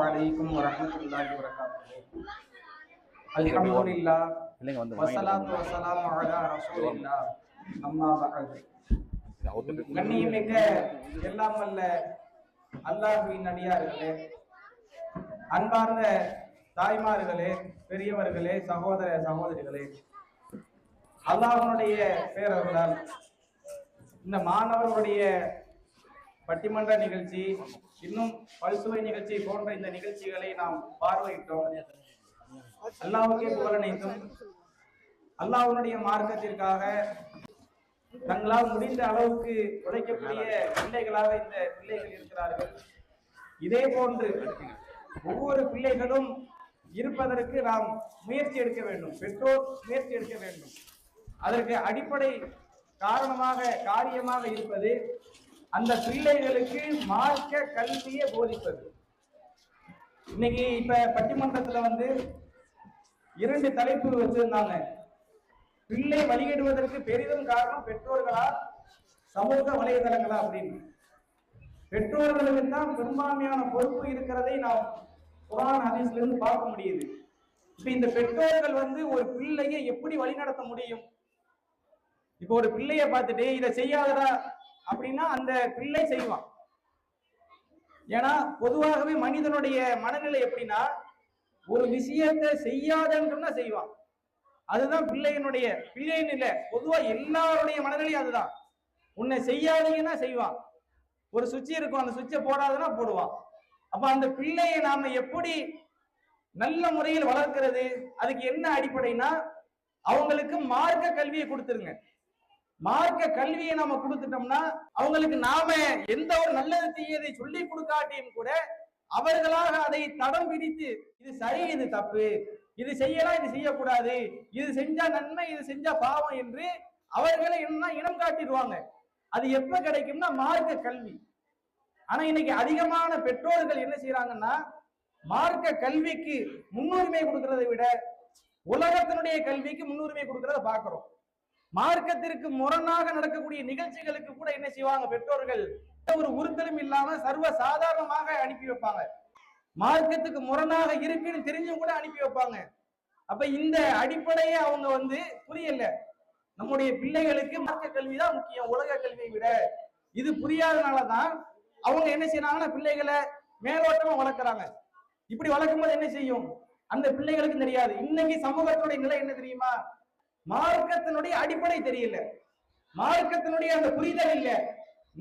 عليكم ورحمة الله وبركاته. الحمد لله والصلاة والسلام على رسول الله أما بعد. கண்ணியமிக்க எல்லாம் வல்ல அல்லாஹ்வின் அடியார்களே, அன்பார்ந்த தாய்மார்களே, பெரியவர்களே, சகோதர சகோதரிகளே, அல்லாஹ்வுடைய பேரருளால் இந்த மாணவர்களுடைய பட்டிமன்ற நிகழ்ச்சி, இன்னும் பல்சுவை நிகழ்ச்சி போன்ற இந்த நிகழ்ச்சிகளை நாம் பார்வையிட்டோம். அல்லாஹ்வுக்கே புகழனைத்தும். அல்லாஹ்வுடைய மார்க்கத்திற்காக தங்களால் முடிந்த அளவுக்கு உழைக்கக்கூடிய பிள்ளைகளாக இந்த பிள்ளைகள் இருக்கிறார்கள். இதே போன்று ஒவ்வொரு பிள்ளைகளும் இருப்பதற்கு நாம் முயற்சி எடுக்க வேண்டும், பெற்றோர் முயற்சி எடுக்க வேண்டும். அதற்கு அடிப்படை காரியமாக இருப்பது அந்த பிள்ளைகளுக்கு மார்க்க கல்வியை போதிப்பது. இன்னைக்கு இப்ப பட்டிமன்றத்துல 2 தலைப்பு வச்சிருந்தாங்க. பிள்ளை வழிகெடுவதற்கு பெரிதும் காரணம் பெற்றோர்களா, சமூக வலைதளங்களா அப்படின்னு. பெற்றோர்களுக்கு தான் பெரும்பான்மையான பொறுப்பு இருக்கிறதை நாம் குர்ஆன் ஹதீஸ்ல இருந்து பார்க்க முடியுது. இப்ப இந்த பெற்றோர்கள் ஒரு பிள்ளையை எப்படி வழிநடத்த முடியும்? இப்ப ஒரு பிள்ளைய பார்த்துட்டு இதை செய்யாதடா அப்படின்னா அந்த பிள்ளை செய்வான். ஏன்னா பொதுவாகவே மனிதனுடைய மனநிலை எப்படின்னா, ஒரு விஷயத்தை செய்யாதன்னா செய்வான். அதுதான் பிள்ளைன்னு இல்ல, பொதுவா எல்லாருடைய மனநிலை அதுதான். உன்னை செய்யாதீங்கன்னா செய்வான். ஒரு சுவிட்ச் இருக்கும், அந்த சுவிட்சை போடாதுன்னா போடுவான். அப்ப அந்த பிள்ளையை நாம எப்படி நல்ல முறையில் வளர்க்கிறது? அதுக்கு என்ன அடிப்படைனா, அவங்களுக்கு மார்க்க கல்வியை கொடுத்துருங்க. மார்க்க கல்வியை நாம கொடுத்துட்டோம்னா அவங்களுக்கு நாம எந்த ஒரு நல்லது தீயதை சொல்லி கொடுக்காட்டியும் கூட அவர்களாக அதை தடம் பிடித்து இது சரி, இது தப்பு, இது செய்யலாம், இது செய்யக்கூடாது, இது செஞ்சா நன்மை, இது செஞ்சா பாவம் என்று அவர்களை என்ன இனம் காட்டிடுவாங்க. அது எப்ப கிடைக்கும்னா மார்க்க கல்வி. ஆனா இன்னைக்கு அதிகமான பெற்றோர்கள் என்ன செய்யறாங்கன்னா, மார்க்க கல்விக்கு முன்னுரிமை கொடுக்கறதை விட உலகத்தினுடைய கல்விக்கு முன்னுரிமை கொடுக்கறத பாக்குறோம். மார்க்கத்திற்கு முரணாக நடக்கக்கூடிய நிகழ்ச்சிகளுக்கு கூட என்ன செய்வாங்க பெற்றோர்கள், ஒரு உறுத்தலும் இல்லாம சர்வ சாதாரணமாக அனுப்பி வைப்பாங்க. மார்க்கத்துக்கு முரணாக இருக்குன்னு தெரிஞ்சும் கூட அனுப்பி வைப்பாங்க. அப்ப இந்த அடிப்படையை அவங்க புரியல. நம்முடைய பிள்ளைகளுக்கு மார்க்க கல்விதான் முக்கியம் உலக கல்வியை விட. இது புரியாதனாலதான் அவங்க என்ன செய்யறாங்கன்னா பிள்ளைகளை மேலோட்டமா வளர்க்குறாங்க. இப்படி வளர்க்கும் போது என்ன செய்யும், அந்த பிள்ளைகளுக்கு தெரியாது. இன்னைக்கு சமூகத்தினுடைய நிலை என்ன தெரியுமா? மார்க்கத்தினுடைய அடிப்படை தெரியல, மார்க்கத்தினுடைய அந்த புரிதல் இல்ல,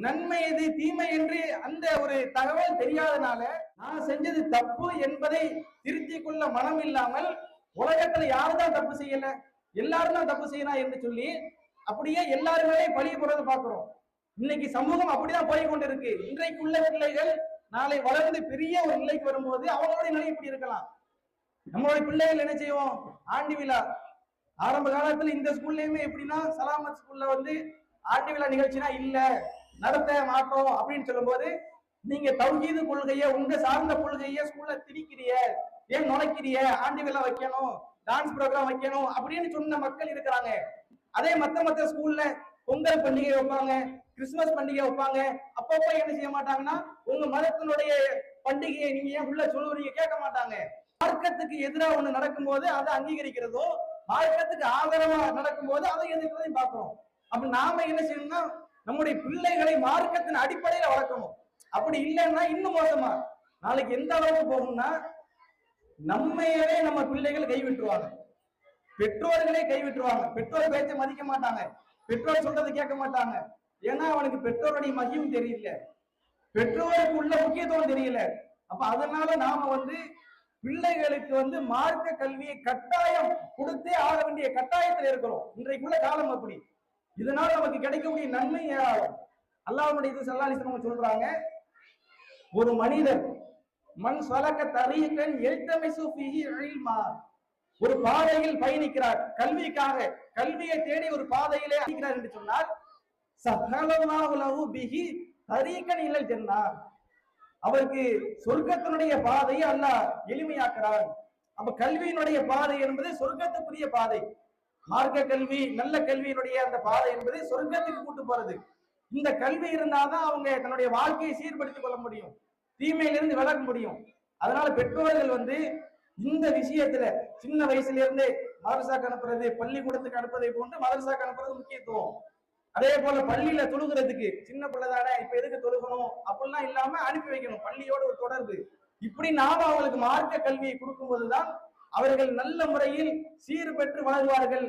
நன்மை எது தீமை என்று அந்த ஒரு தகவல் தெரியாதனால நான் செஞ்சது தப்பு என்பதை திருத்திக் கொள்ள மனம் இல்லாமல் உலகத்துல யாருதான் தப்பு செய்யல, எல்லாரும் தான் தப்பு செய்யலாம் என்று சொல்லி அப்படியே எல்லாருமே பழி போறதை பாக்குறோம். இன்னைக்கு சமூகம் அப்படிதான் போய் கொண்டு இருக்கு. இன்றைக்குள்ள பிள்ளைகள் நாளை வளர்ந்து பெரிய ஒரு நிலைக்கு வரும்போது அவங்களுடைய நிலை இப்படி இருக்கலாம். நம்மளுடைய பிள்ளைகள் என்ன செய்வோம், ஆண்டு விழா ஆரம்ப காலத்துல இந்த ஸ்கூல்லயுமே எப்படின்னா, சலாமத் ஸ்கூல்ல ஆண்டு விழா நிகழ்ச்சினா இல்ல நடத்த மாட்டோம் அப்படின்னு சொல்லும் போது, நீங்க தௌஹீது கொள்கைய உங்க சார்ந்த கொள்கைய ஸ்கூல்ல திணிக்கிறிய, ஏன் நுழைக்கிறிய, ஆண்டு விழா வைக்கணும், டான்ஸ் ப்ரோக்ராம் வைக்கணும் அப்படின்னு சொன்ன மக்கள் இருக்கிறாங்க. அதே மத்த ஸ்கூல்ல பொங்கல் பண்டிகை வைப்பாங்க, கிறிஸ்துமஸ் பண்டிகை வைப்பாங்க. அப்பப்ப என்ன செய்ய மாட்டாங்கன்னா, உங்க மதத்தினுடைய பண்டிகையை நீங்க ஏன் உள்ள சொல்லுவீங்க கேட்க மாட்டாங்க. மார்க்கத்துக்கு எதிராக ஒண்ணு நடக்கும் போது அதை அங்கீகரிக்கிறதும், மார்க்கத்துக்கு ஆதரவா நடக்கும் போது அதை எதிர்க்கிறதையும் பார்க்கிறோம். அப்ப நாம என்ன செய்யணும்னா, நம்முடைய பிள்ளைகளை மார்க்கத்தின் அடிப்படையில வளர்க்கணும். அப்படி இல்லைன்னா இன்னும் மோசமா நாளைக்கு எந்த அளவுக்கு போகும்னா, நம்மையவே நம்ம பிள்ளைகள் கைவிட்டுருவாங்க, பெற்றோர்களே கைவிட்டுருவாங்க. பெற்றோர் பேச்சை மதிக்க மாட்டாங்க, பெற்றோர் சொல்றதை கேட்க மாட்டாங்க. ஏன்னா அவனுக்கு பெற்றோருடைய மகிமை தெரியல, பெற்றோருக்கு உள்ள முக்கியத்துவம் தெரியல. அப்ப அதனால நாம பிள்ளைகளுக்கு மார்க்க கல்வியை கட்டாயம் கொடுத்தே ஆக வேண்டிய கட்டாயத்தில் இருக்கிறோம். இன்றைக்குள்ள காலம் அப்படி. இதனால நமக்கு கிடைக்கக்கூடிய நன்மை ஏராளம். அல்லாஹ்வுடைய இது ஸல்லல்லாஹு அலைஹி வஸல்லம் சொல்றாங்க, ஒரு மனிதர் மன் ஸலக தரீகன் யல்தமிசு ஃபீஹி இல்மா, ஒரு பாதையில் பயணிக்கிறார், கல்விக்காக கல்வியை தேடி ஒரு பாதையிலே பயணிக்கிறார் என்று சொன்னால், ஸஹலல்லாஹு லஹு பிஹி தரீகன் இலல் ஜன்னah, அவருக்கு சொர்க்கத்தினுடைய பாதையை அல்லாஹ் எளிமையாக்குறார். அப்ப கல்வியினுடைய பாதை என்பது சொர்க்கத்துக்குரிய பாதை. மார்க்க கல்வி, நல்ல கல்வியினுடைய அந்த பாதை என்பது சொர்க்கத்துக்கு கூட்டு போறது. இந்த கல்வி இருந்தாதான் அவங்க தன்னுடைய வாழ்க்கையை சீர்படுத்திக் கொள்ள முடியும், தீமையிலிருந்து விலக முடியும். அதனால பெற்றோர்கள் இந்த விஷயத்துல சின்ன வயசுல இருந்தே மதரசாக்கு அனுப்புறது, பள்ளிக்கூடத்துக்கு அனுப்புவதை போன்று மதரசாக்கு அனுப்புறது முக்கியத்துவம். அதே போல பள்ளியில தொழுகிறதுக்கு சின்ன பிள்ளைதானே இப்ப எதுக்கு தொழுகணும் அப்படிலாம் இல்லாம அனுப்பி வைக்கணும், பள்ளியோட ஒரு தொடர்பு. இப்படி நாம அவங்களுக்கு மார்க்க கல்வியை கொடுக்கும் போதுதான் அவர்கள் நல்ல முறையில் சீர் பெற்று வளருவார்கள்.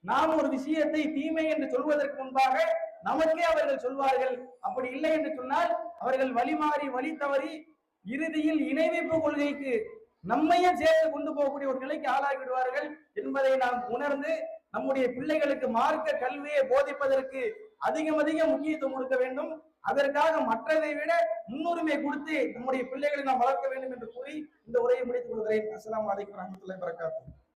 நாம் ஒரு விஷயத்தை தீமை என்று சொல்வதற்கு முன்பாக நமக்கே அவர்கள் சொல்வார்கள். அப்படி இல்லை என்று சொன்னால் அவர்கள் வழிமாறி வழி தவறி இறுதியில் இணை வைப்பு கொள்கைக்கு நம்மையும் சேர்த்து கொண்டு போகக்கூடிய ஒரு நிலைக்கு ஆளாகிவிடுவார்கள் என்பதை நாம் உணர்ந்து நம்முடைய பிள்ளைகளுக்கு மார்க்க கல்வியை போதிப்பதற்கு அதிகம் முக்கியத்துவம் கொடுக்க வேண்டும். அதற்காக மற்றதை விட முன்னுரிமை கொடுத்து நம்முடைய பிள்ளைகளை நாம் வளர்க்க வேண்டும் என்று கூறி இந்த உரையை முடித்துக் கொள்கிறேன். அஸ்ஸலாமு அலைக்கும் வரஹ்மத்துல்லாஹி வபரகாத்துஹு.